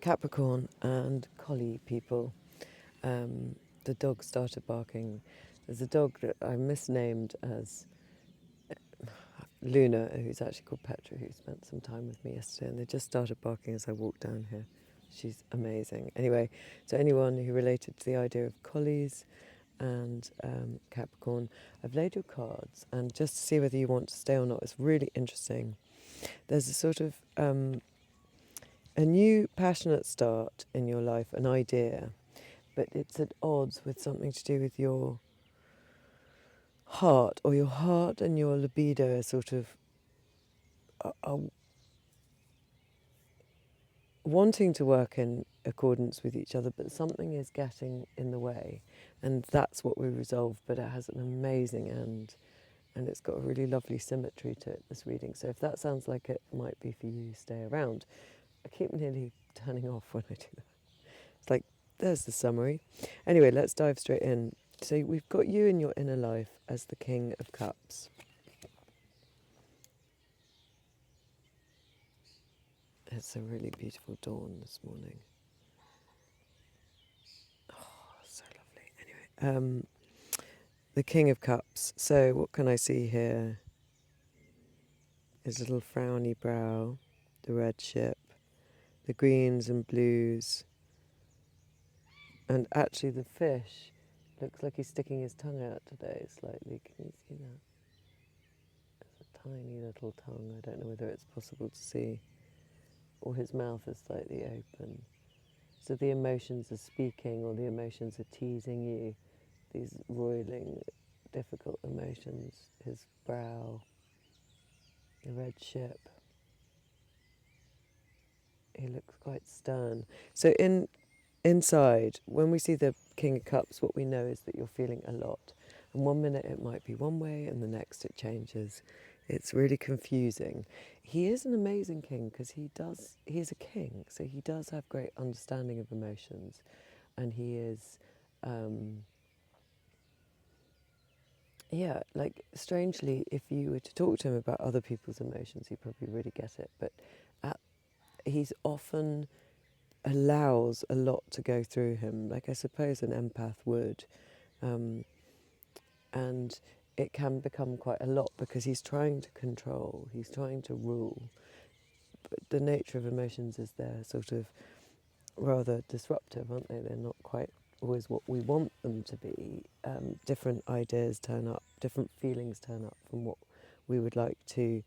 Capricorn and collie people. The dog started barking. There's a dog that I misnamed as Luna, who's actually called Petra, who spent some time with me yesterday, and they just started barking as I walked down here. She's amazing. Anyway, so anyone who related to the idea of collies and Capricorn, I've laid your cards, and just to see whether you want to stay or not, it's really interesting. There's a sort of a new passionate start in your life, an idea, but it's at odds with something to do with your heart, or your heart and your libido are sort of are wanting to work in accordance with each other, but something is getting in the way, and that's what we resolve. But it has an amazing end, and it's got a really lovely symmetry to it, this reading. So if that sounds like it might be for you, stay around. I keep nearly turning off when I do that. It's like, there's the summary. Anyway, let's dive straight in. So we've got you in your inner life as the King of Cups. It's a really beautiful dawn this morning. Oh, so lovely. Anyway, the King of Cups. So what can I see here? His little frowny brow, the red ship, the greens and blues, and actually the fish looks like he's sticking his tongue out today slightly. Can you see that? It's a tiny little tongue. I don't know whether it's possible to see. Or his mouth is slightly open. So the emotions are speaking, or the emotions are teasing you. These roiling, difficult emotions. His brow, the red ship. He looks quite stern. So inside, when we see the King of Cups, what we know is that you're feeling a lot. And one minute it might be one way, and the next it changes. It's really confusing. He is an amazing king because he's a king, so he does have great understanding of emotions. And he is, like, strangely, if you were to talk to him about other people's emotions, he'd probably really get it. But he's often allows a lot to go through him, like I suppose an empath would. And it can become quite a lot because he's trying to control, he's trying to rule. But the nature of emotions is they're sort of rather disruptive, aren't they? They're not quite always what we want them to be. Different ideas turn up, different feelings turn up from what we would like to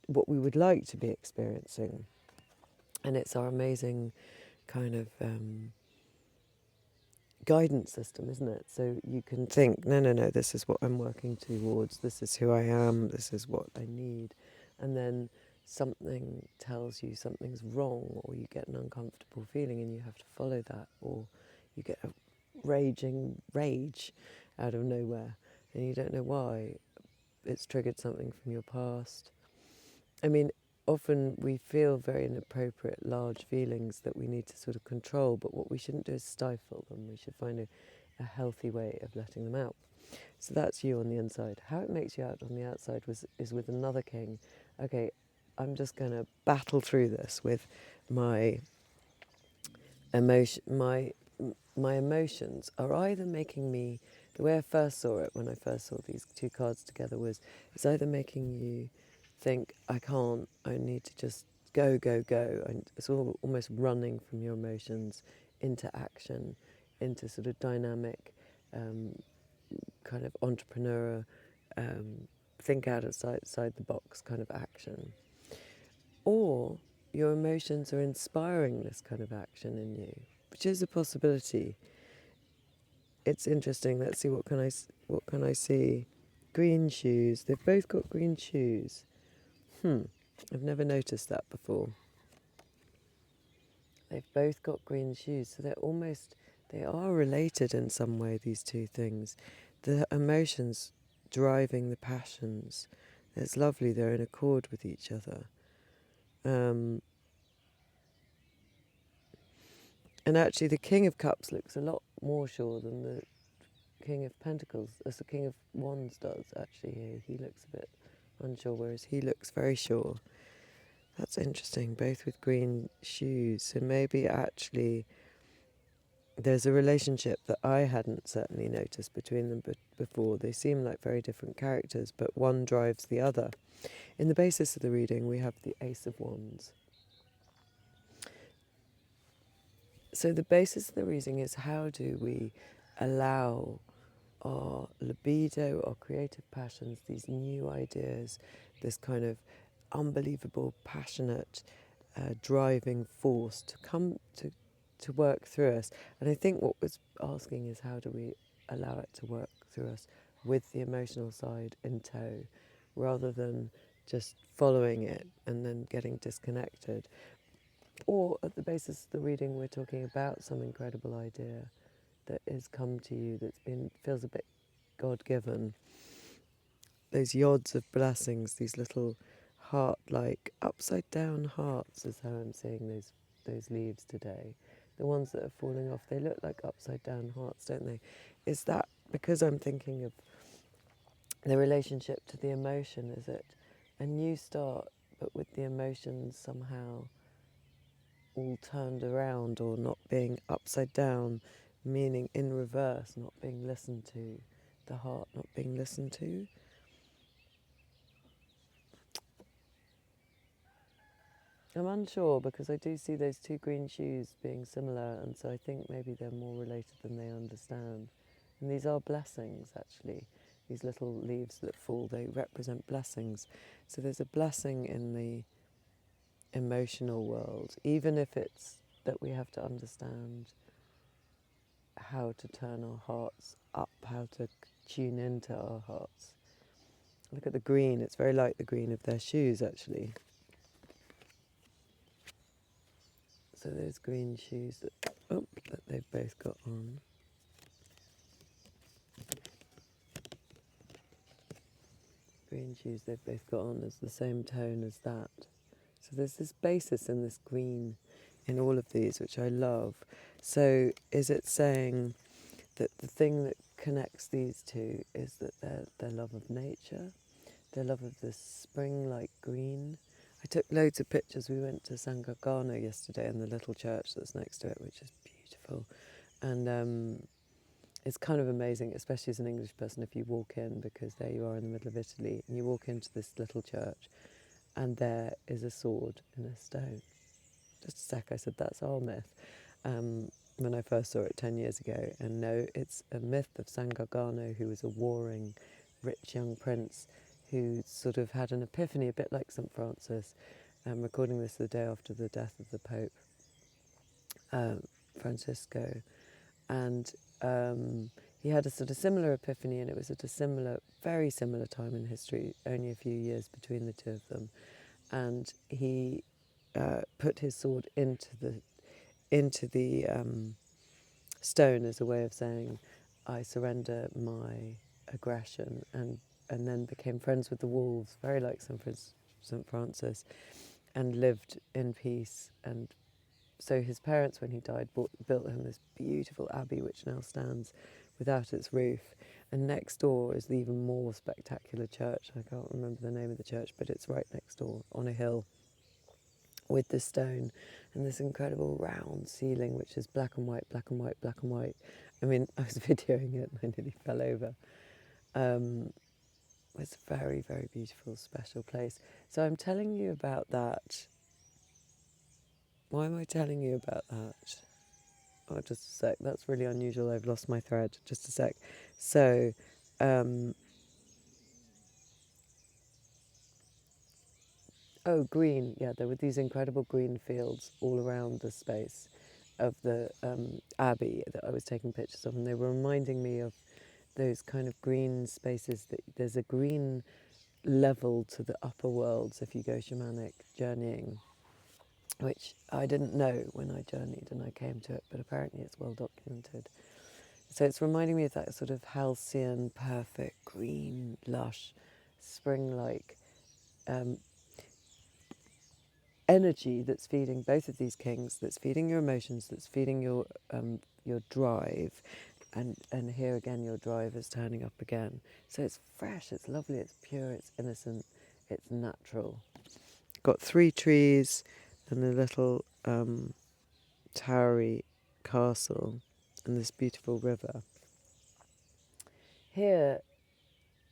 be experiencing. And it's our amazing kind of guidance system, isn't it? So you can think, no, this is what I'm working towards, this is who I am, this is what I need. And then something tells you something's wrong, or you get an uncomfortable feeling and you have to follow that, or you get a raging rage out of nowhere and you don't know why. It's triggered something from your past. I mean, often we feel very inappropriate, large feelings that we need to sort of control, but what we shouldn't do is stifle them. We should find a healthy way of letting them out. So that's you on the inside. How it makes you out on the outside is with another king. Okay, I'm just going to battle through this with my emotion. My emotions are either making me, the way I first saw it when I first saw these two cards together was, it's either making you think, I can't, I need to just go, and it's almost running from your emotions into action, into sort of dynamic, kind of entrepreneur, think outside the box kind of action. Or your emotions are inspiring this kind of action in you, which is a possibility. It's interesting. Let's see, what can I see? Green shoes. They've both got green shoes. I've never noticed that before. They've both got green shoes, so they are related in some way, these two things. The emotions driving the passions. It's lovely, they're in accord with each other. And actually the King of Cups looks a lot more sure than the King of Pentacles, as the King of Wands does, actually. He looks a bit unsure, whereas he looks very sure. That's interesting, both with green shoes. So maybe actually there's a relationship that I hadn't certainly noticed between them before. They seem like very different characters, but one drives the other. In the basis of the reading, we have the Ace of Wands. So the basis of the reading is, how do we allow our libido, our creative passions, these new ideas, this kind of unbelievable, passionate, driving force to come to work through us. And I think what was asking is, how do we allow it to work through us with the emotional side in tow, rather than just following it and then getting disconnected. Or at the basis of the reading, we're talking about some incredible idea that has come to you, feels a bit God-given. Those yods of blessings, these little heart-like, upside-down hearts, is how I'm seeing those leaves today. The ones that are falling off, they look like upside-down hearts, don't they? Is that because I'm thinking of the relationship to the emotion? Is it a new start, but with the emotions somehow all turned around, or not being upside down, meaning in reverse, not being listened to, the heart not being listened to? I'm unsure, because I do see those two green shoes being similar, and so I think maybe they're more related than they understand. And these are blessings, actually. These little leaves that fall, they represent blessings. So there's a blessing in the emotional world, even if it's that we have to understand how to turn our hearts up, how to tune into our hearts. Look at the green, it's very like the green of their shoes, actually. So those green shoes that they've both got on. Green shoes they've both got on is the same tone as that. So there's this basis in this green in all of these, which I love. So is it saying that the thing that connects these two is that their love of nature, their love of this spring-like green? I took loads of pictures. We went to San Gargano yesterday, in the little church that's next to it, which is beautiful. And it's kind of amazing, especially as an English person, if you walk in, because there you are in the middle of Italy, and you walk into this little church, and there is a sword in a stone. Just a sec, I said, that's our myth. When I first saw it 10 years ago, and no, it's a myth of San Gargano, who was a warring, rich young prince who sort of had an epiphany, a bit like St. Francis. I'm recording this the day after the death of the Pope, Francisco. And he had a sort of similar epiphany, and it was at a very similar time in history, only a few years between the two of them. And he put his sword into the stone as a way of saying, I surrender my aggression, and then became friends with the wolves, very like St. Francis, and lived in peace. And so his parents, when he died, built him this beautiful abbey, which now stands without its roof. And next door is the even more spectacular church. I can't remember the name of the church, but it's right next door on a hill with this stone and this incredible round ceiling, which is black and white, black and white, black and white. I mean, I was videoing it and I nearly fell over. It's a very, very beautiful, special place. So I'm telling you about that. Why am I telling you about that? Oh, just a sec. That's really unusual. I've lost my thread. Just a sec. So, green. Yeah, there were these incredible green fields all around the space of the abbey that I was taking pictures of, and they were reminding me of those kind of green spaces. That there's a green level to the upper worlds if you go shamanic journeying, which I didn't know when I journeyed and I came to it, but apparently it's well documented. So it's reminding me of that sort of halcyon, perfect, green, lush, spring-like energy that's feeding both of these kings, that's feeding your emotions, that's feeding your drive, and here again your drive is turning up again. So it's fresh, it's lovely, it's pure, it's innocent, it's natural. got 3 trees and a little towery castle and this beautiful river. Here,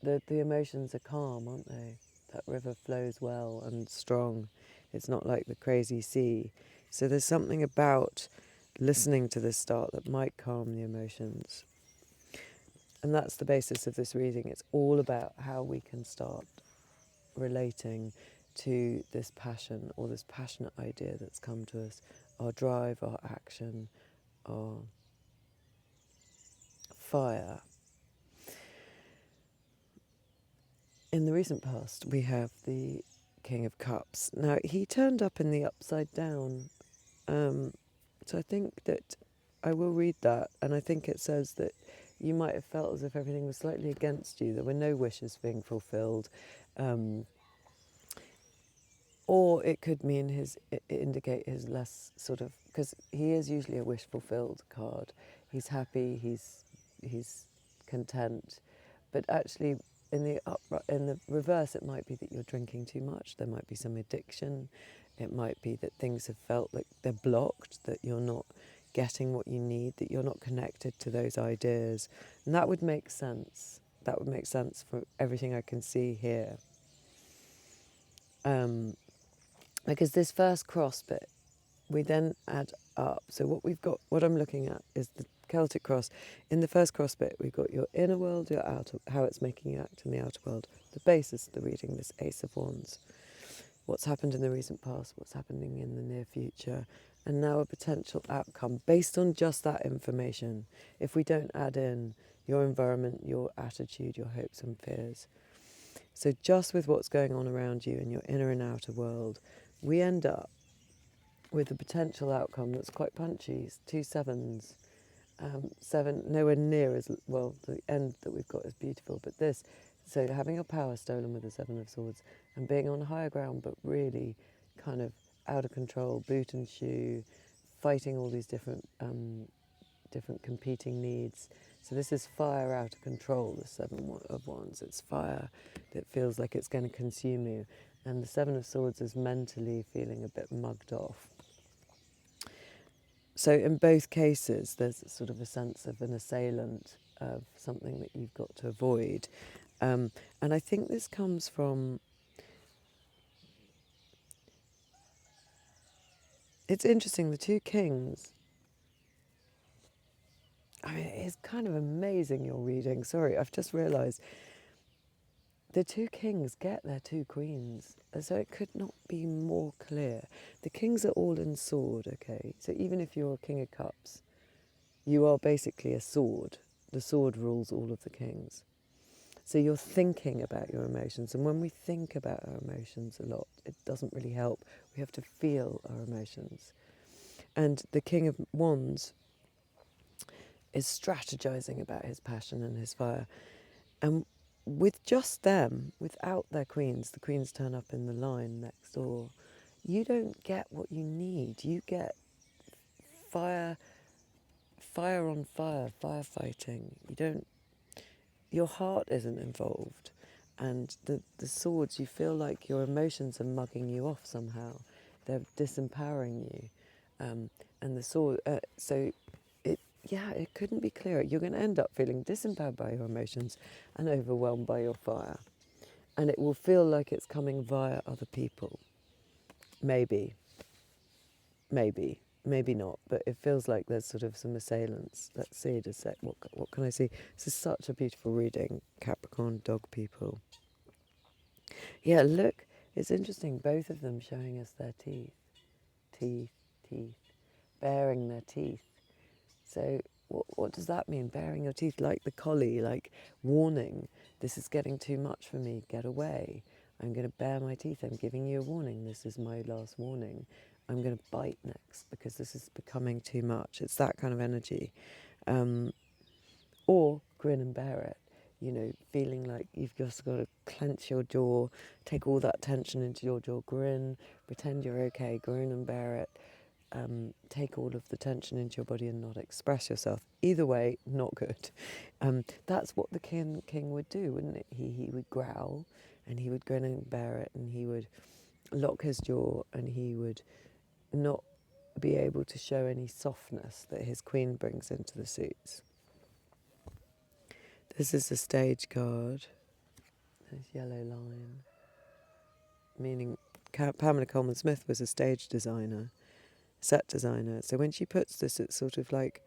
the emotions are calm, aren't they? That river flows well and strong. It's not like the crazy sea. So there's something about listening to this start that might calm the emotions. And that's the basis of this reading. It's all about how we can start relating to this passion or this passionate idea that's come to us, our drive, our action, our fire. In the recent past, we have the King of Cups. Now, he turned up in the upside down, so I think that I will read that, and I think it says that you might have felt as if everything was slightly against you. There were no wishes being fulfilled. Or it could mean indicate his less sort of, because he is usually a wish fulfilled card. He's happy, he's content, but actually in the reverse, it might be that you're drinking too much. There might be some addiction. It might be that things have felt like they're blocked, that you're not getting what you need, that you're not connected to those ideas, and that would make sense. That would make sense for everything I can see here. Because this first cross bit, we then add up. So what I'm looking at is the Celtic cross. In the first cross bit, we've got your inner world, your outer, how it's making you act in the outer world. The basis of the reading, this Ace of Wands. What's happened in the recent past, what's happening in the near future, and now a potential outcome based on just that information. If we don't add in your environment, your attitude, your hopes and fears. So just with what's going on around you in your inner and outer world, we end up with a potential outcome that's quite punchy. 2 sevens, 7 nowhere near as well. The end that we've got is beautiful, but this, so having your power stolen with the 7 of Swords and being on higher ground, but really kind of out of control, boot and shoe, fighting all these different competing needs. So this is fire out of control, the 7 of Wands. It's fire that feels like it's going to consume you. And the 7 of Swords is mentally feeling a bit mugged off. So in both cases, there's sort of a sense of an assailant, of something that you've got to avoid. And I think this comes from... It's interesting, the 2 kings... I mean, it's kind of amazing, your reading. Sorry, I've just realised. The 2 kings get their 2 queens, so it could not be more clear. The kings are all in sword, okay? So even if you're a King of Cups, you are basically a sword. The sword rules all of the kings. So you're thinking about your emotions, and when we think about our emotions a lot, it doesn't really help. We have to feel our emotions. And the King of Wands is strategizing about his passion and his fire. And with just them, without their queens, the queens turn up in the line next door, you don't get what you need. You get fire on fire, firefighting. Your heart isn't involved. And the swords, you feel like your emotions are mugging you off somehow. They're disempowering you. And the sword, it couldn't be clearer. You're going to end up feeling disempowered by your emotions and overwhelmed by your fire. And it will feel like it's coming via other people. Maybe not, but it feels like there's sort of some assailants. Let's see, what can I see? This is such a beautiful reading, Capricorn, dog people. Yeah, look, it's interesting, both of them showing us their teeth, baring their teeth. So what does that mean, baring your teeth? Like the collie, like warning, this is getting too much for me, get away. I'm going to bare my teeth, I'm giving you a warning, this is my last warning. I'm going to bite next because this is becoming too much. It's that kind of energy. Or grin and bear it, feeling like you've just got to clench your jaw, take all that tension into your jaw, grin, pretend you're okay, grin and bear it. Take all of the tension into your body and not express yourself. Either way, not good. That's what the king would do, wouldn't it? He would growl and he would grin and bear it, and he would lock his jaw, and he would not be able to show any softness that his queen brings into the suits. This is a stage card. There's yellow line, meaning Pamela Coleman Smith was a stage designer, set designer. So when she puts this, it's sort of like,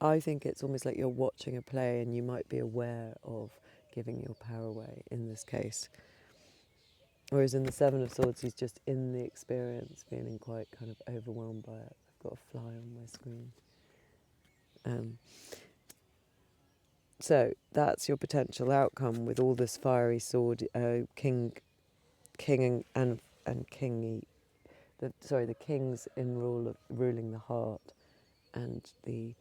I think it's almost like you're watching a play and you might be aware of giving your power away in this case. Whereas in the Seven of Swords, he's just in the experience, feeling quite kind of overwhelmed by it. I've got a fly on my screen. So that's your potential outcome with all this fiery sword, king and kingy. The king's in ruling the heart, and the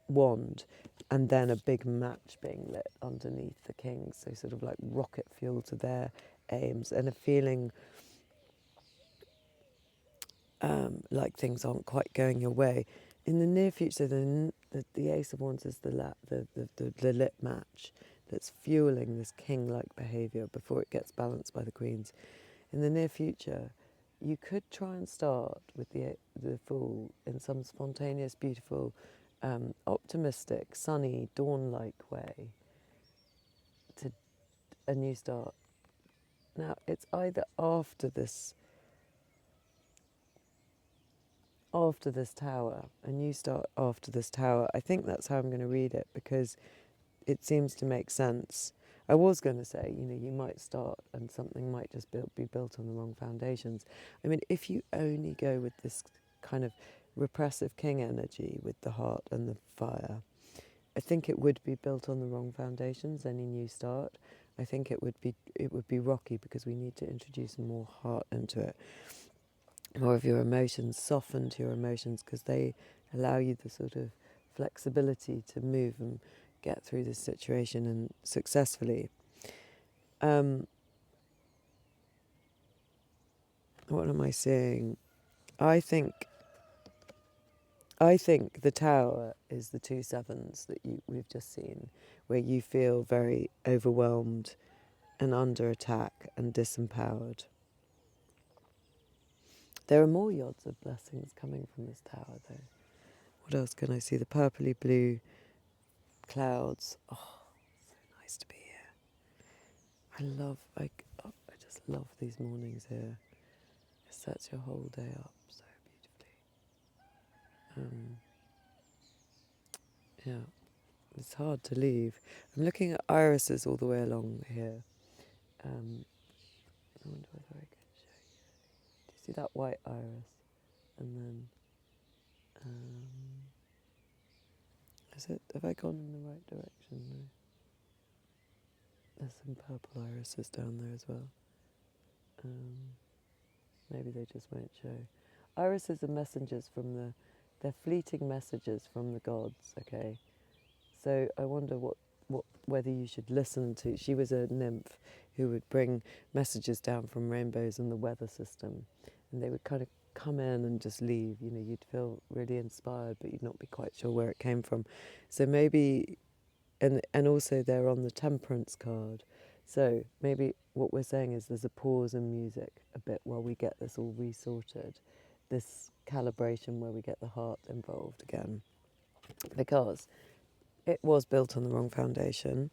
wand, and then a big match being lit underneath the kings, so sort of like rocket fuel to their aims, and a feeling like things aren't quite going your way. In the near future, the Ace of Wands is the lit match that's fueling this king-like behaviour before it gets balanced by the queens. In the near future, you could try and start with the Fool in some spontaneous, beautiful, optimistic, sunny, dawn-like way to a new start. Now, it's either after this tower, a new start after this tower. I think that's how I'm going to read it, because it seems to make sense. I was going to say, you might start and something might just be built on the wrong foundations. I mean, if you only go with this kind of repressive king energy with the heart and the fire, I think it would be built on the wrong foundations, any new start. I think it would be rocky, because we need to introduce more heart into it. More of your emotions, soften to your emotions, because they allow you the sort of flexibility to move and get through this situation and successfully. What am I saying? I think the tower is the 2 sevens that we've just seen, where you feel very overwhelmed and under attack and disempowered. There are more yods of blessings coming from this tower, though. What else can I see? The purpley blue clouds. Oh, so nice to be here. I just love these mornings here. It sets your whole day up so beautifully. Yeah, it's hard to leave. I'm looking at irises all the way along here. I wonder whether I can show you. Do you see that white iris? And then, have I gone in the right direction? No. There's some purple irises down there as well. Maybe they just won't show. Irises are messengers they're fleeting messages from the gods, okay? So I wonder whether you should listen to. She was a nymph who would bring messages down from rainbows and the weather system, and they would kind of come in and just leave. You'd feel really inspired, but you'd not be quite sure where it came from. So maybe, and also they're on the temperance card. So maybe what we're saying is there's a pause in music a bit while we get this all resorted, this calibration where we get the heart involved again, because it was built on the wrong foundation.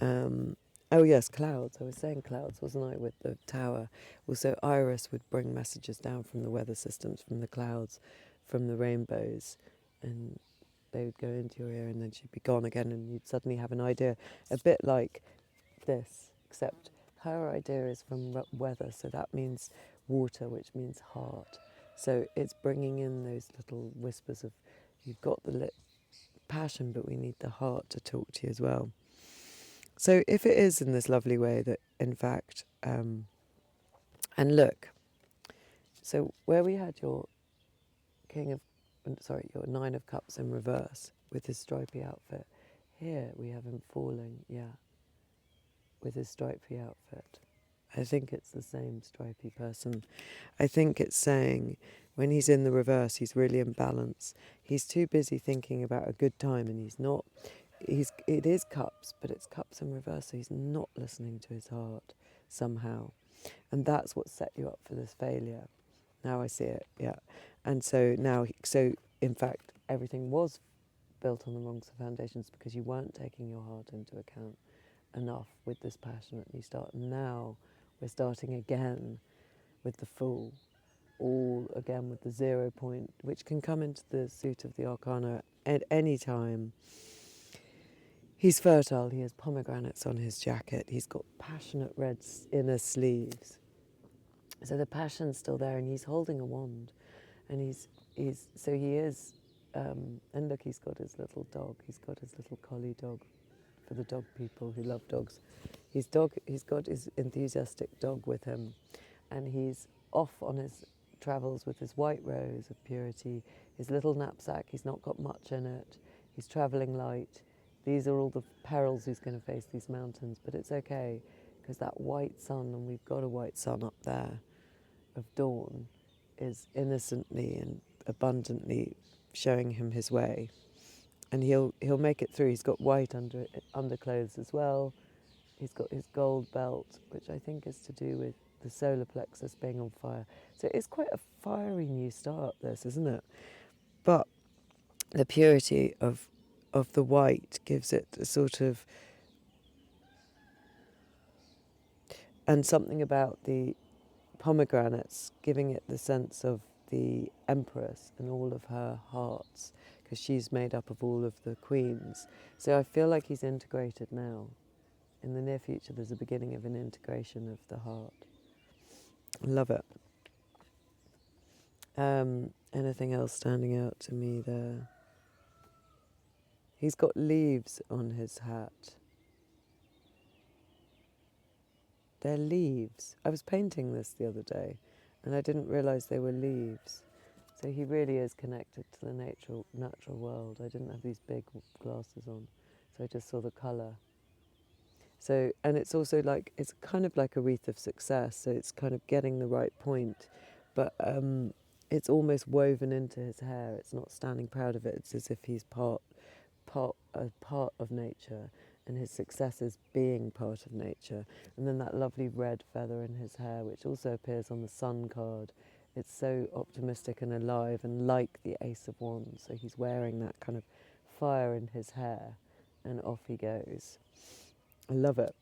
Oh yes, clouds. I was saying clouds, wasn't I, with the tower. Also, Iris would bring messages down from the weather systems, from the clouds, from the rainbows, and they would go into your ear and then she'd be gone again, and you'd suddenly have an idea, a bit like this, except her idea is from weather, so that means water, which means heart. So it's bringing in those little whispers of, you've got the passion, but we need the heart to talk to you as well. So if it is in this lovely way that, in fact, and look, so where we had your your 9 of Cups in reverse with his stripy outfit, here we have him falling, with his stripy outfit. I think it's the same stripy person. I think it's saying when he's in the reverse, he's really in balance. He's too busy thinking about a good time, and he's not. It is cups, but it's cups in reverse, so he's not listening to his heart somehow. And that's what set you up for this failure. Now I see it, yeah. And so now, so in fact, everything was built on the wrong foundations because you weren't taking your heart into account enough with this passionate new start. Now we're starting again with the Fool, all again with the 0 point, which can come into the suit of the Arcana at any time. He's fertile, he has pomegranates on his jacket, he's got passionate red inner sleeves. So the passion's still there, and he's holding a wand. And so he is, and look, he's got his little dog, he's got his little collie dog, for the dog people who love dogs. He's got his enthusiastic dog with him, and he's off on his travels with his white rose of purity, his little knapsack, he's not got much in it, he's travelling light. These are all the perils he's going to face, these mountains, but it's okay, because that white sun, and we've got a white sun up there, of dawn, is innocently and abundantly showing him his way. And he'll make it through. He's got white underclothes as well. He's got his gold belt, which I think is to do with the solar plexus being on fire. So it's quite a fiery new start, this, isn't it? But the purity of the white gives it a sort of, and something about the pomegranates giving it the sense of the Empress and all of her hearts, because she's made up of all of the queens. So I feel like he's integrated now. In the near future, there's a beginning of an integration of the heart. I love it. Anything else standing out to me there? He's got leaves on his hat. They're leaves. I was painting this the other day, and I didn't realise they were leaves. So he really is connected to the natural world. I didn't have these big glasses on, so I just saw the colour. So, and it's also like, it's kind of like a wreath of success, so it's kind of getting the right point, but it's almost woven into his hair. It's not standing proud of it. It's as if he's part of nature, and his success is being part of nature. And then that lovely red feather in his hair, which also appears on the Sun card. It's so optimistic and alive, and like the Ace of Wands. So he's wearing that kind of fire in his hair, and off he goes. I love it.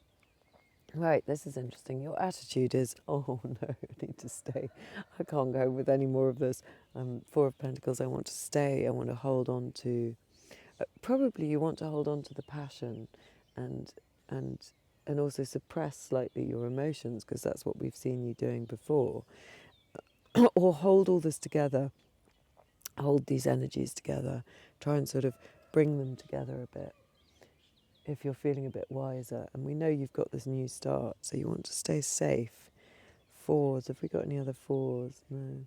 Right, this is interesting. Your attitude is, oh no, I need to stay. I can't go with any more of this. 4 of Pentacles, I want to stay. I want to hold on to, probably you want to hold on to the passion, and also suppress slightly your emotions, because that's what we've seen you doing before. Or hold all this together, hold these energies together, try and sort of bring them together a bit, if you're feeling a bit wiser. And we know you've got this new start, so you want to stay safe. 4s, have we got any other 4s? No.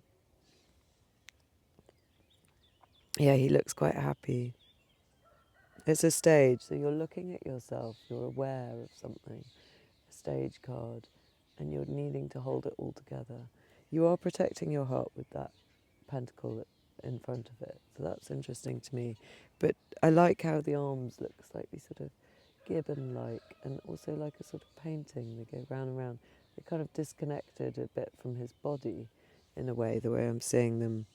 Yeah, he looks quite happy. It's a stage, so you're looking at yourself, you're aware of something, a stage card, and you're needing to hold it all together. You are protecting your heart with that pentacle in front of it, so that's interesting to me. But I like how the arms look slightly sort of gibbon-like, and also like a sort of painting. They go round and round. They're kind of disconnected a bit from his body, in a way, the way I'm seeing them.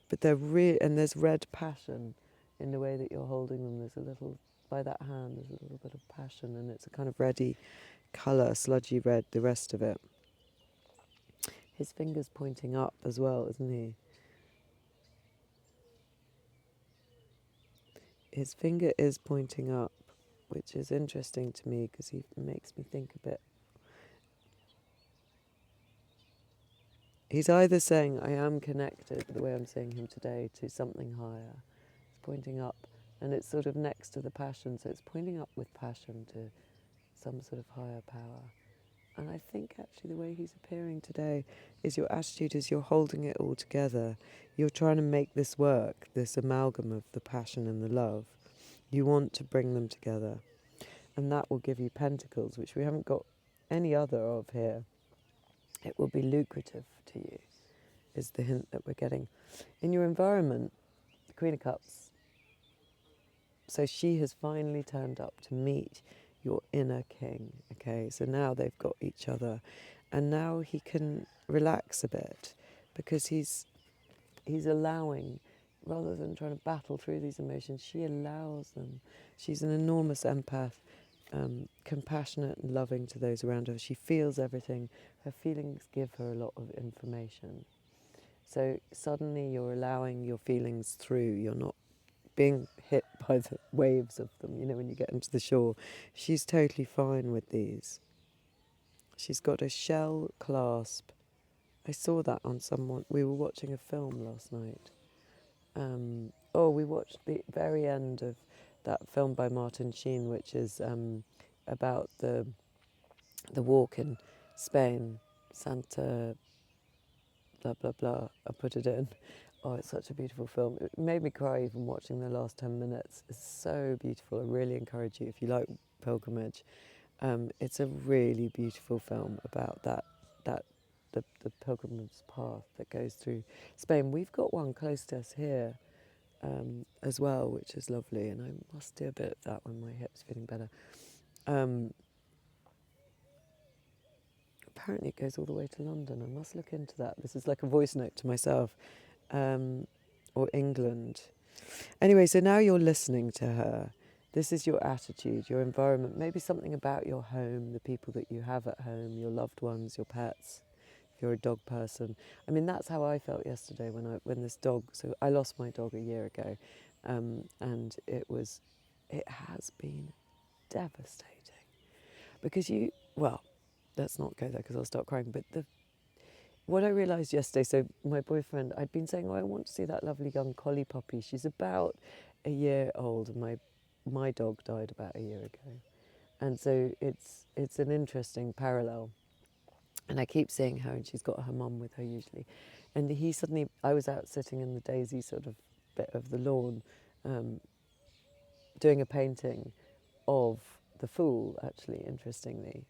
But they're real, and there's red passion in the way that you're holding them. There's a little, by that hand, there's a little bit of passion, and it's a kind of reddy colour, sludgy red, the rest of it. His finger's pointing up as well, isn't he? His finger is pointing up, which is interesting to me, because he makes me think a bit. He's either saying, I am connected, the way I'm seeing him today, to something higher. It's pointing up, and it's sort of next to the passion, so it's pointing up with passion to some sort of higher power. And I think actually the way he's appearing today is your attitude is you're holding it all together. You're trying to make this work, this amalgam of the passion and the love. You want to bring them together. And that will give you pentacles, which we haven't got any other of here. It will be lucrative to you, is the hint that we're getting. In your environment, the Queen of Cups, so she has finally turned up to meet your inner king, okay? So now they've got each other. and now he can relax a bit because he's allowing, rather than trying to battle through these emotions, she allows them. She's an enormous empath, compassionate and loving to those around her. She feels everything. Her feelings give her a lot of information. So suddenly you're allowing your feelings through. You're not being hit by the waves of them, when you get into the shore. She's totally fine with these. She's got a shell clasp. I saw that on someone. We were watching a film last night. We watched the very end of that film by Martin Sheen, which is about the walk in Spain, Santa blah blah blah. I put it in. Oh, it's such a beautiful film. It made me cry even watching the last 10 minutes. It's so beautiful. I really encourage you, if you like pilgrimage. It's a really beautiful film about the pilgrimage path that goes through Spain. We've got one close to us here as well, which is lovely, and I must do a bit of that when my hip's feeling better. Apparently it goes all the way to London. I must look into that. This is like a voice note to myself. Or England. Anyway, so now you're listening to her. This is your attitude, your environment, maybe something about your home, the people that you have at home, your loved ones, your pets, if you're a dog person. I mean, that's how I felt yesterday when this dog, so I lost my dog a year ago, and it has been devastating. Because let's not go there because I'll start crying, but what I realised yesterday, so my boyfriend, I'd been saying, I want to see that lovely young collie puppy. She's about a year old, and my dog died about a year ago. And so it's an interesting parallel. And I keep seeing her, and she's got her mum with her usually. And I was out sitting in the daisy sort of bit of the lawn, doing a painting of the Fool, actually, interestingly,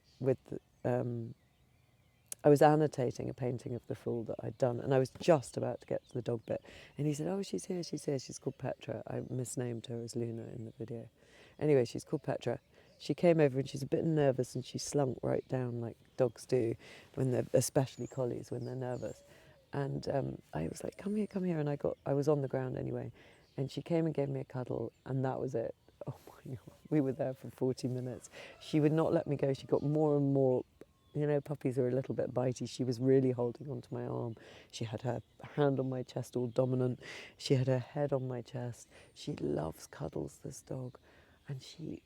I was annotating a painting of the Fool that I'd done, and I was just about to get to the dog bit. And he said, oh, she's here. She's called Petra. I misnamed her as Luna in the video. Anyway, she's called Petra. She came over and she's a bit nervous, and she slunk right down like dogs do, especially collies, when they're nervous. And I was like, come here. And I was on the ground anyway. And she came and gave me a cuddle, and that was it. Oh my God. We were there for 40 minutes. She would not let me go. She got more and more. Puppies are a little bit bitey. She was really holding onto my arm. She had her hand on my chest, all dominant. She had her head on my chest. She loves cuddles, this dog. And she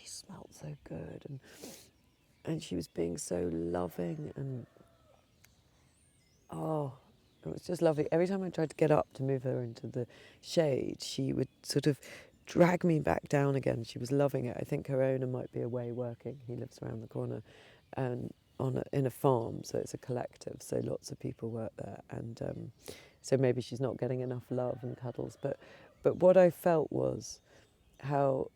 smelled so good. And she was being so loving. And, it was just lovely. Every time I tried to get up to move her into the shade, she would sort of drag me back down again. She was loving it. I think her owner might be away working. He lives around the corner. And in a farm, so it's a collective, so lots of people work there, and so maybe she's not getting enough love and cuddles. But what I felt was how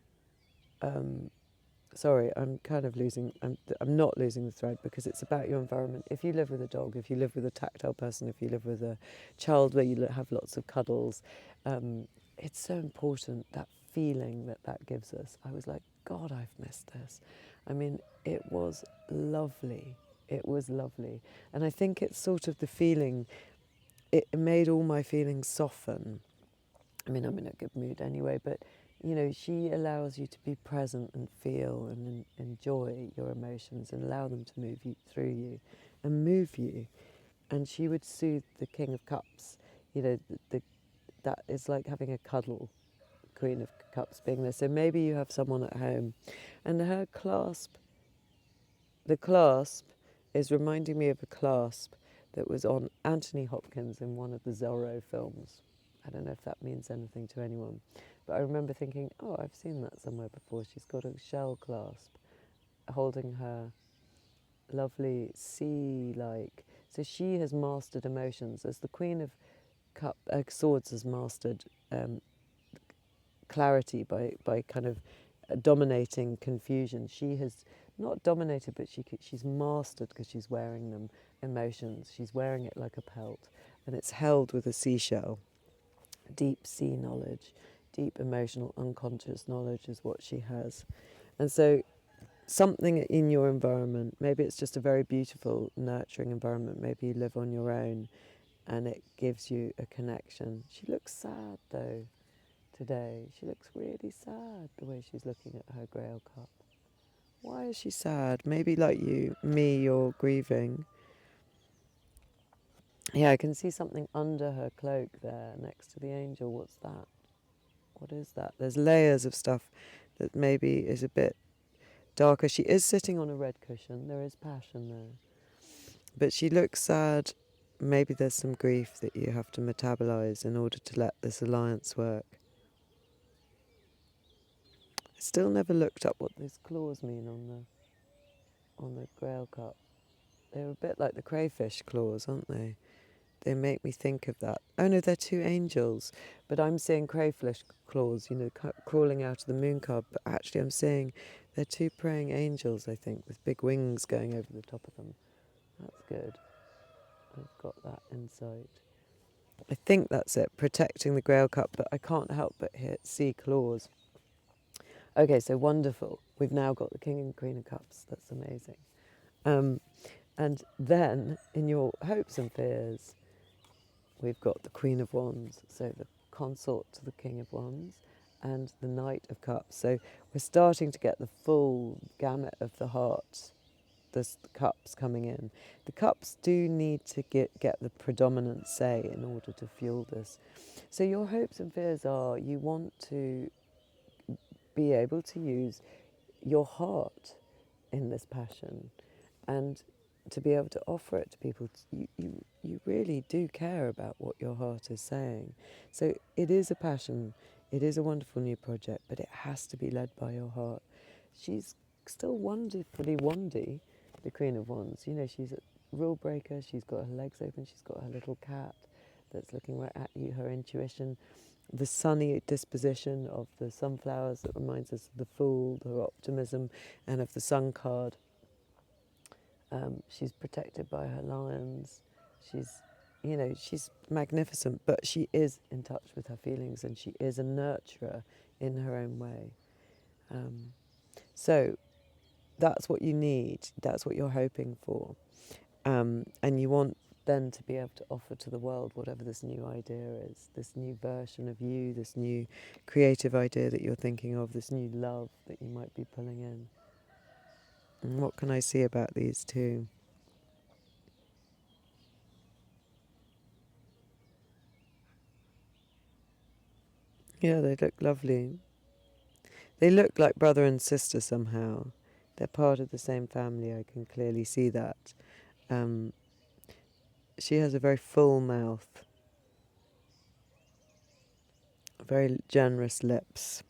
sorry, I'm kind of losing. I'm not losing the thread, because it's about your environment. If you live with a dog, if you live with a tactile person, if you live with a child where you have lots of cuddles, it's so important, that feeling that gives us. I was like, God, I've missed this. I mean, it was lovely. It was lovely. And I think it's sort of the feeling, it made all my feelings soften. I mean, I'm in a good mood anyway, but, she allows you to be present and feel and enjoy your emotions and allow them to move you through you and move you. And she would soothe the King of Cups. That is like having a cuddle, Queen of Cups being there. So maybe you have someone at home, and the clasp is reminding me of a clasp that was on Anthony Hopkins in one of the Zorro films. I don't know if that means anything to anyone, but I remember thinking, oh, I've seen that somewhere before. She's got a shell clasp holding her lovely sea-like. So she has mastered emotions, as the Queen of Swords has mastered clarity by kind of dominating confusion. She has not dominated, but she's mastered, because she's wearing them, emotions. She's wearing it like a pelt, and it's held with a seashell. Deep sea knowledge, deep emotional unconscious knowledge is what she has. And so something in your environment, maybe it's just a very beautiful, nurturing environment, maybe you live on your own and it gives you a connection. She looks sad though today. She looks really sad the way she's looking at her Grail cup. Why is she sad? Maybe like you're grieving. Yeah, I can see something under her cloak there next to the angel. What's that? What is that? There's layers of stuff that maybe is a bit darker. She is sitting on a red cushion. There is passion there. But she looks sad. Maybe there's some grief that you have to metabolize in order to let this alliance work. I still never looked up what these claws mean on the Grail cup. They're a bit like the crayfish claws, aren't they? They make me think of that. Oh no, they're two angels. But I'm seeing crayfish claws, crawling out of the moon card. But actually I'm seeing they're two praying angels, I think, with big wings going over the top of them. That's good. I've got that insight. I think that's it, protecting the Grail cup, but I can't help but see claws. Okay, so wonderful. We've now got the King and Queen of Cups. That's amazing. And then, in your hopes and fears, we've got the Queen of Wands, so the consort to the King of Wands, and the Knight of Cups. So we're starting to get the full gamut of the heart, the cups coming in. The cups do need to get the predominant say in order to fuel this. So your hopes and fears are you want to be able to use your heart in this passion and to be able to offer it to people. You really do care about what your heart is saying. So it is a passion, it is a wonderful new project, but it has to be led by your heart. She's still wonderfully wandy, the Queen of Wands. She's a rule breaker, she's got her legs open, she's got her little cat that's looking right at you, her intuition, the sunny disposition of the sunflowers that reminds us of the Fool, her optimism, and of the Sun card. She's protected by her lions. She's magnificent, but she is in touch with her feelings and she is a nurturer in her own way. So that's what you need. That's what you're hoping for. And you want then to be able to offer to the world whatever this new idea is, this new version of you, this new creative idea that you're thinking of, this new love that you might be pulling in. And what can I see about these two? Yeah, they look lovely. They look like brother and sister somehow. They're part of the same family, I can clearly see that. She has a very full mouth, very generous lips.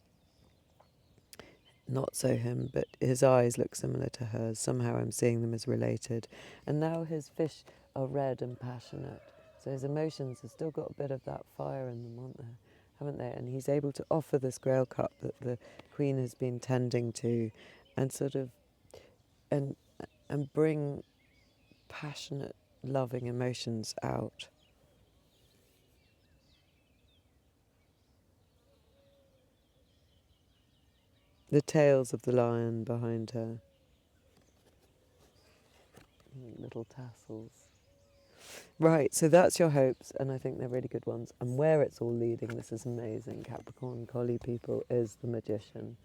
Not so him, but his eyes look similar to hers. Somehow I'm seeing them as related. And now his fish are red and passionate. So his emotions have still got a bit of that fire in them, haven't they? And he's able to offer this Grail cup that the Queen has been tending to and sort of and bring passionate, loving emotions out. The tails of the lion behind her. Little tassels. Right, so that's your hopes, and I think they're really good ones. And where it's all leading, this is amazing, Capricorn, collie people, is the Magician.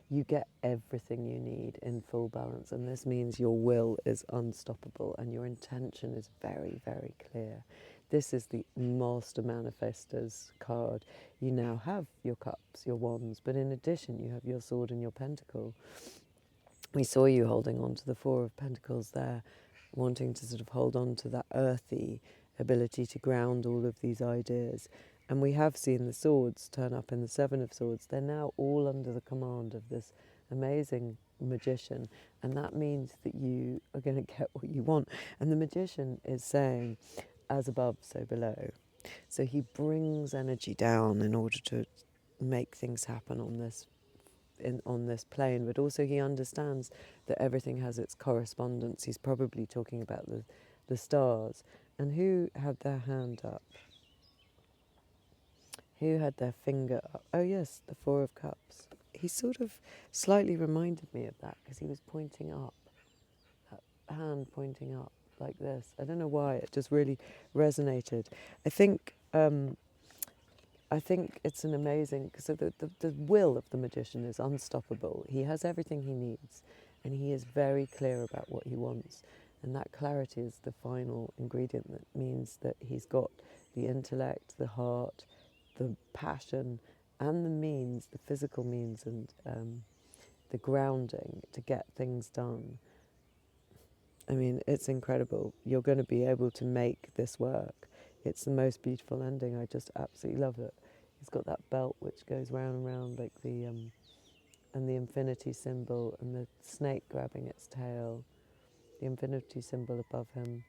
You get everything you need in full balance, and this means your will is unstoppable and your intention is very, very clear. This is the Master Manifestor's card. You now have your cups, your wands, but in addition you have your sword and your pentacle. We saw you holding on to the Four of Pentacles there, wanting to sort of hold on to that earthy ability to ground all of these ideas. And we have seen the swords turn up in the Seven of Swords. They're now all under the command of this amazing magician. And that means that you are going to get what you want. And the magician is saying, as above, so below. So he brings energy down in order to make things happen on this plane, but also he understands that everything has its correspondence. He's probably talking about the stars. And who had their hand up? Who had their finger up? Oh yes, the Four of Cups. he sort of slightly reminded me of that because he was pointing up, that hand pointing up like this. I don't know why, it just really resonated. I think it's an amazing, because the will of the magician is unstoppable. He has everything he needs, and he is very clear about what he wants. And that clarity is the final ingredient that means that he's got the intellect, the heart, the passion, and the means, the physical means, and the grounding to get things done. I mean, it's incredible. You're going to be able to make this work. It's the most beautiful ending. I just absolutely love it. He's got that belt which goes round and round like and the infinity symbol, and the snake grabbing its tail, the infinity symbol above him.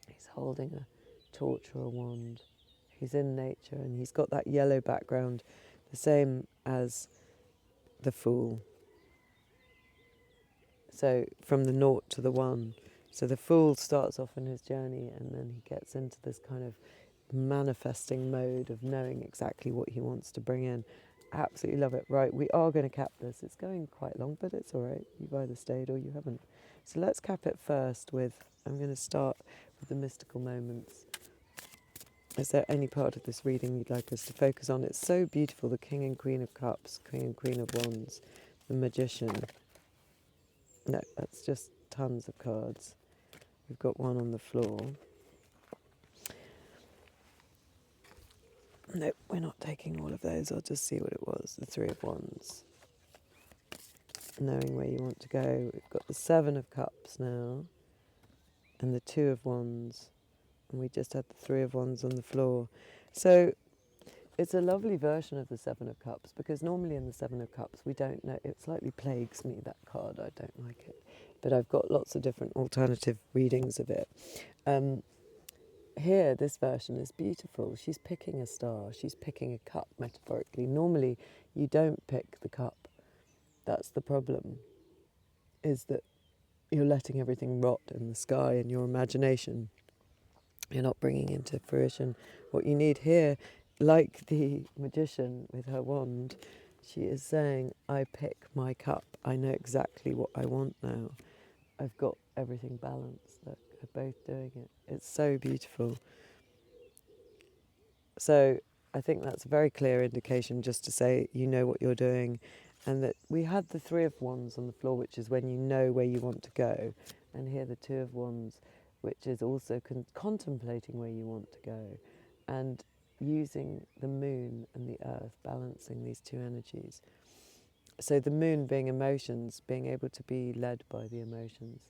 He's holding a torch or a wand. He's in nature, and he's got that yellow background, the same as the Fool. So from the naught to the one. So the Fool starts off on his journey, and then he gets into this kind of manifesting mode of knowing exactly what he wants to bring in. Absolutely love it. Right, we are going to cap this. It's going quite long, but it's all right. You've either stayed or you haven't. So let's cap it first with, I'm going to start with the mystical moments. Is there any part of this reading you'd like us to focus on? It's so beautiful. The King and Queen of Cups, King and Queen of Wands, the Magician. No, that's just tons of cards. We've got one on the floor. No, we're not taking all of those. I'll just see what it was. The Three of Wands. Knowing where you want to go. We've got the Seven of Cups now. And the Two of Wands. And we just had the Three of Wands on the floor. So it's a lovely version of the Seven of Cups, because normally in the Seven of Cups we don't know. It slightly plagues me, that card. I don't like it. But I've got lots of different alternative readings of it. Here, this version is beautiful. She's picking a star. She's picking a cup, metaphorically. Normally, you don't pick the cup. That's the problem, is that you're letting everything rot in the sky in your imagination. You're not bringing into fruition what you need here. Like the magician with her wand, she is saying, I pick my cup. I know exactly what I want now. I've got everything balanced. Look, they're both doing it. It's so beautiful. So I think that's a very clear indication just to say you know what you're doing, and that we had the Three of Wands on the floor, which is when you know where you want to go, and here the Two of Wands, which is also contemplating where you want to go, and using the moon and the earth, balancing these two energies. So the moon being emotions, being able to be led by the emotions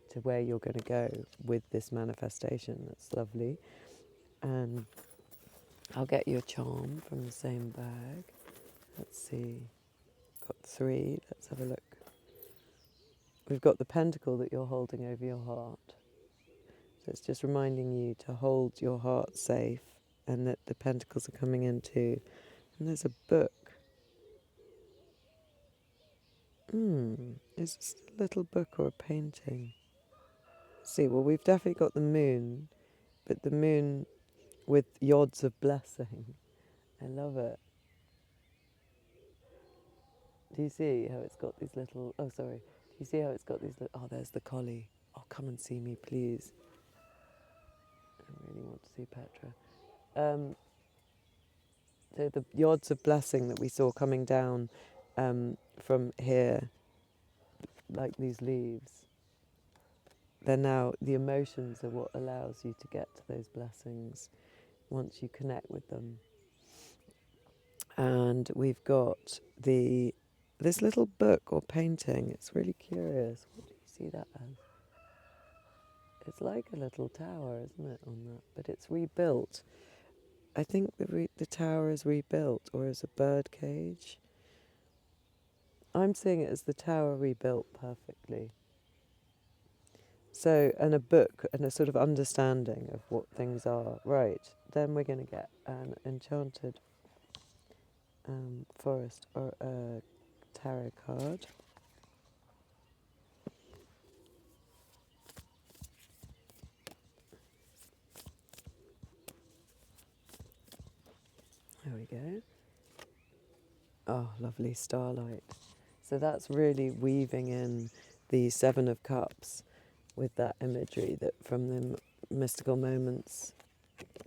to where you're going to go with this manifestation. That's lovely. And I'll get you a charm from the same bag. Let's see. Got three. Let's have a look. We've got the pentacle that you're holding over your heart. So it's just reminding you to hold your heart safe, and that the pentacles are coming in too. And there's a book. Is this a little book or a painting? See, well, we've definitely got the moon, but the moon with yods of blessing. I love it. Do you see how it's got these little... Oh, sorry. Do you see how it's got these little... Oh, there's the collie. Oh, come and see me, please. I really want to see Petra. So the yods of blessing that we saw coming down from here, like these leaves, they're now... The emotions are what allows you to get to those blessings once you connect with them. And we've got this little book or painting. It's really curious. What do you see that as? It's like a little tower, isn't it, on that? But it's rebuilt. I think the tower is rebuilt, or as a bird cage. I'm seeing it as the tower rebuilt perfectly. So, and a book and a sort of understanding of what things are. Right, then we're going to get an enchanted forest or a tarot card. There we go. Oh, lovely starlight. So that's really weaving in the Seven of Cups with that imagery that from the Mystical Moments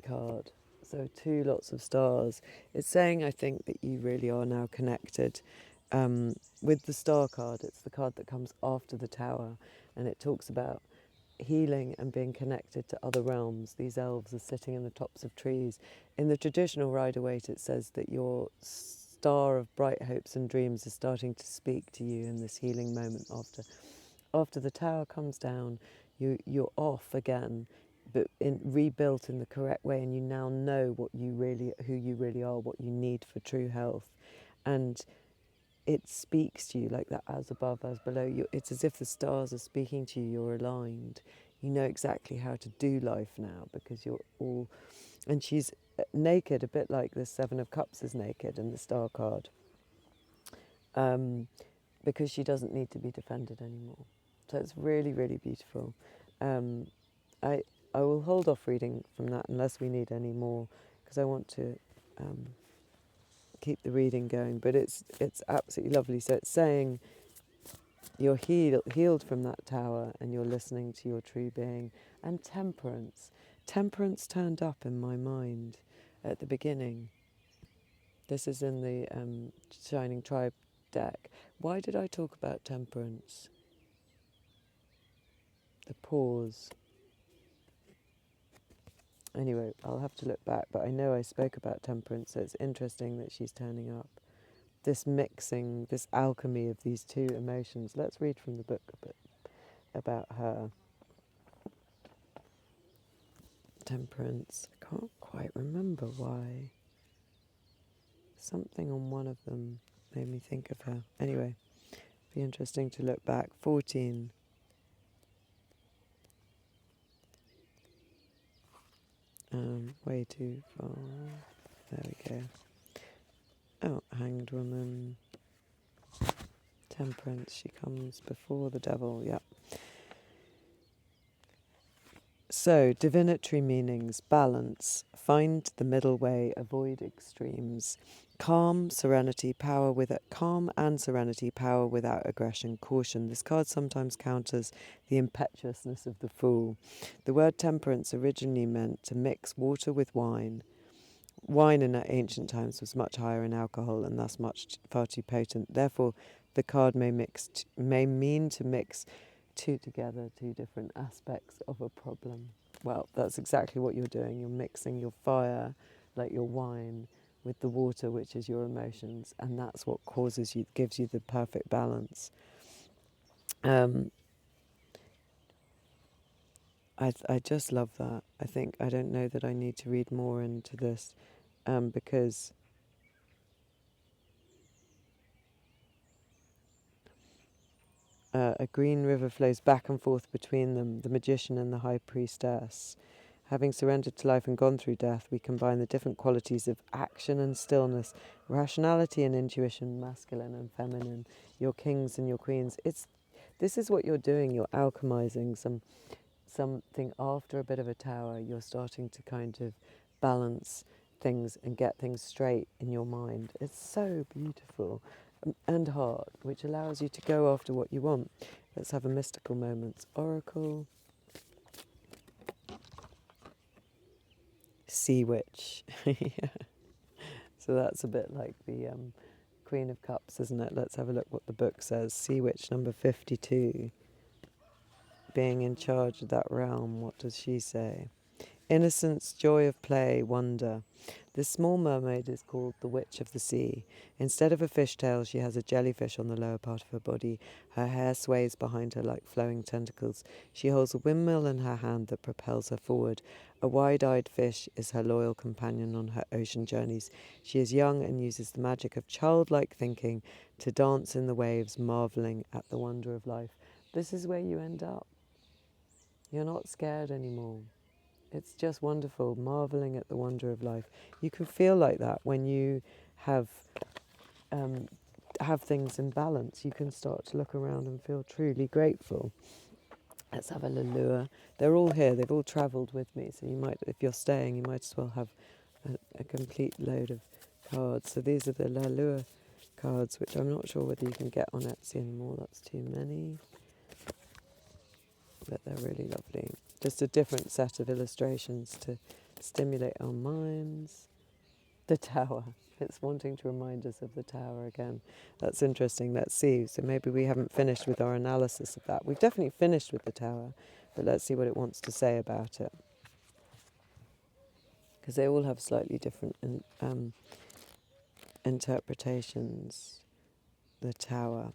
card. So two lots of stars. It's saying, I think, that you really are now connected. With the star card, it's the card that comes after the tower, and it talks about healing and being connected to other realms. These elves are sitting in the tops of trees. In the traditional Rider-Waite, it says that your star of bright hopes and dreams is starting to speak to you in this healing moment after the tower comes down. You're off again, but rebuilt in the correct way, and you now know who you really are, what you need for true health, and it speaks to you like that, as above, as below. It's as if the stars are speaking to you. You're aligned. You know exactly how to do life now because you're all. And she's naked, a bit like the Seven of Cups is naked in the Star card, because she doesn't need to be defended anymore. So it's really, really beautiful. Um, I I will hold off reading from that unless we need any more, because I want to keep the reading going. But it's absolutely lovely. So it's saying you're healed from that tower, and you're listening to your true being. And temperance. Temperance turned up in my mind at the beginning. This is in the Shining Tribe deck. Why did I talk about temperance? The pause. Anyway, I'll have to look back, but I know I spoke about temperance, so it's interesting that she's turning up. This mixing, this alchemy of these two emotions. Let's read from the book a bit about her. Temperance. I can't quite remember why. Something on one of them made me think of her. Anyway, be interesting to look back. 14. Way too far. There we go. Oh, Hanged Woman. Temperance. She comes before the devil. Yeah. So, divinatory meanings, balance, find the middle way, avoid extremes, calm, serenity, calm and serenity, power without aggression, caution. This card sometimes counters the impetuousness of the fool. The word temperance originally meant to mix water with wine. Wine in ancient times was much higher in alcohol and thus far too potent. Therefore, the card may mean to mix two different aspects of a problem. Well, that's exactly what you're doing. You're mixing your fire, like your wine, with the water, which is your emotions, and that's what gives you the perfect balance. I just love that. I don't know that I need to read more into this, because a green river flows back and forth between them, the magician and the high priestess. Having surrendered to life and gone through death, we combine the different qualities of action and stillness, rationality and intuition, masculine and feminine, your kings and your queens. This is what you're doing. You're alchemizing something after a bit of a tower. You're starting to kind of balance things and get things straight in your mind. It's so beautiful and hard, which allows you to go after what you want. Let's have a mystical moments. Oracle. Sea Witch. Yeah. So that's a bit like the Queen of Cups, isn't it? Let's have a look what the book says. Sea Witch number 52. Being in charge of that realm, what does she say? Innocence, joy of play, wonder. This small mermaid is called the Witch of the Sea. Instead of a fishtail, she has a jellyfish on the lower part of her body. Her hair sways behind her like flowing tentacles. She holds a windmill in her hand that propels her forward. A wide-eyed fish is her loyal companion on her ocean journeys. She is young and uses the magic of childlike thinking to dance in the waves, marvelling at the wonder of life. This is where you end up. You're not scared anymore. It's just wonderful, marvelling at the wonder of life. You can feel like that when you have things in balance. You can start to look around and feel truly grateful. Let's have a Lalua. They're all here. They've all travelled with me. So you might, if you're staying, you might as well have a complete load of cards. So these are the Lalua cards, which I'm not sure whether you can get on Etsy anymore. That's too many. But they're really lovely. Just a different set of illustrations to stimulate our minds. The tower. It's wanting to remind us of the tower again. That's interesting. Let's see. So maybe we haven't finished with our analysis of that. We've definitely finished with the tower, but let's see what it wants to say about it. Because they all have slightly different interpretations. The tower.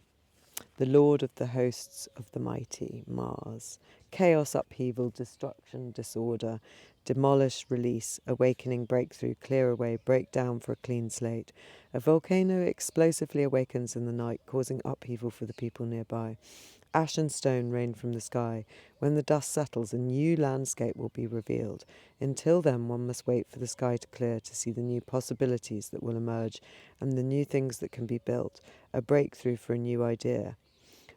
The Lord of the hosts of the mighty, Mars. Chaos, upheaval, destruction, disorder. Demolish, release, awakening, breakthrough, clear away, break down for a clean slate. A volcano explosively awakens in the night, causing upheaval for the people nearby. Ash and stone rain from the sky. When the dust settles, a new landscape will be revealed. Until then, one must wait for the sky to clear to see the new possibilities that will emerge and the new things that can be built. A breakthrough for a new idea.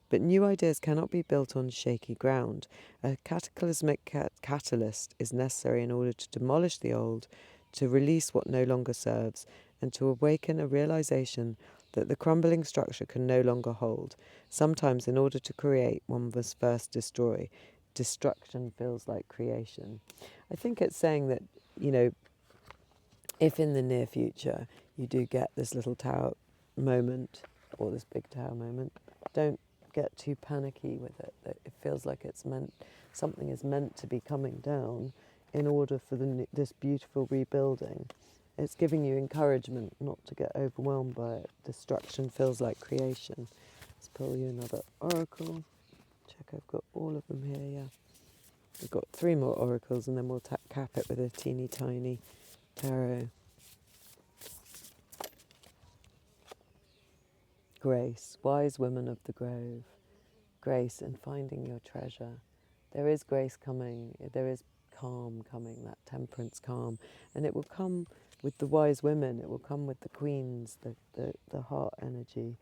But new ideas cannot be built on shaky ground. A cataclysmic catalyst is necessary in order to demolish the old, to release what no longer serves, and to awaken a realization that the crumbling structure can no longer hold. Sometimes, in order to create, one must first destroy. Destruction feels like creation. I think it's saying that, if in the near future you do get this little tower moment, or this big tower moment, don't get too panicky with it. That it feels like something is meant to be coming down in order for this beautiful rebuilding. It's giving you encouragement not to get overwhelmed by it. Destruction feels like creation. Let's pull you another oracle. Check I've got all of them here, yeah. We've got 3 more oracles and then we'll cap it with a teeny tiny tarot. Grace, wise women of the grove. Grace in finding your treasure. There is grace coming, there is calm coming, that temperance calm. And it will come with the wise women, it will come with the queens, the heart energy.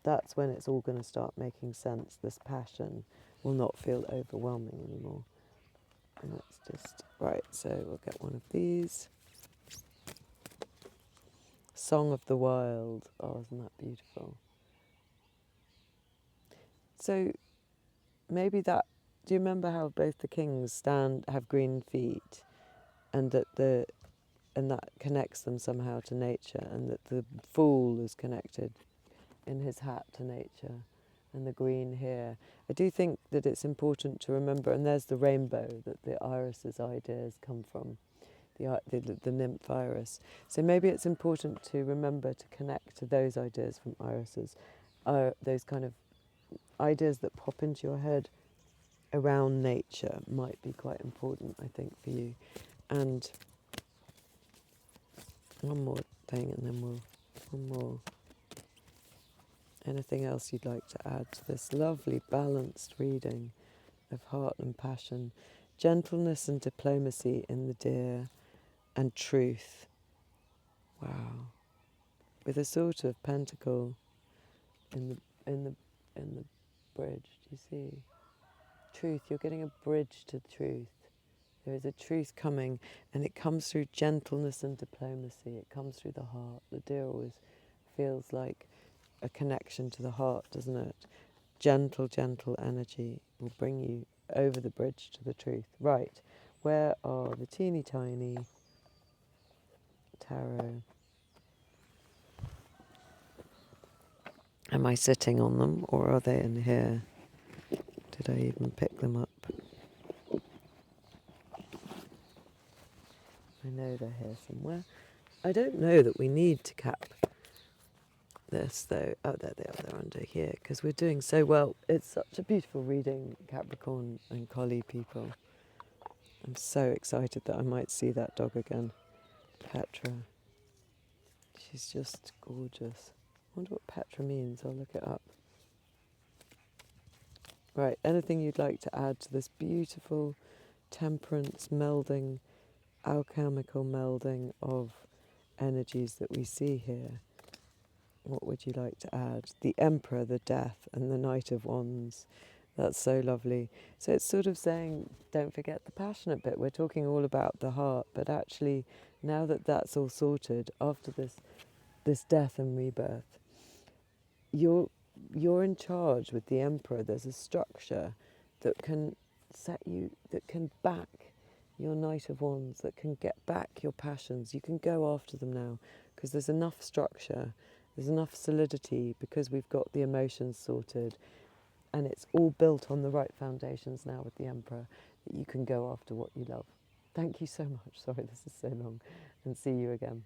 That's when it's all going to start making sense. This passion will not feel overwhelming anymore. And that's just, right, so we'll get one of these. Song of the Wild. Oh, isn't that beautiful? So maybe that, do you remember how both the kings have green feet, and that connects them somehow to nature, and that the fool is connected in his hat to nature, and the green here. I do think that it's important to remember, and there's the rainbow that the iris's ideas come from, the nymph iris. So maybe it's important to remember to connect to those ideas from irises, those kind of ideas that pop into your head around nature might be quite important, I think, for you. And one more thing, and then one more. Anything else you'd like to add to this lovely balanced reading of heart and passion? Gentleness and diplomacy in the deer, and truth. Wow. With a sort of pentacle in the bridge. Do you see? Truth. You're getting a bridge to truth. There is a truth coming, and it comes through gentleness and diplomacy. It comes through the heart. The deer always feels like a connection to the heart, doesn't it? Gentle, gentle energy will bring you over the bridge to the truth. Right, where are the teeny tiny tarot? Am I sitting on them, or are they in here? Did I even pick them up? I know they're here somewhere. I don't know that we need to cap this, though. Oh, there they are. They're under here, because we're doing so well. It's such a beautiful reading, Capricorn and Collie people. I'm so excited that I might see that dog again. Petra. She's just gorgeous. I wonder what Petra means. I'll look it up. Right, anything you'd like to add to this beautiful temperance melding, alchemical melding of energies that we see here? What would you like to add? The Emperor, the Death, and the Knight of Wands. That's so lovely. So it's sort of saying, don't forget the passionate bit. We're talking all about the heart, but actually, now that that's all sorted, after this death and rebirth, you're in charge with the Emperor. There's a structure that can that can back your Knight of Wands, that can get back your passions. You can go after them now because there's enough structure, there's enough solidity because we've got the emotions sorted and it's all built on the right foundations now with the Emperor, that you can go after what you love. Thank you so much. Sorry, this is so long, and see you again.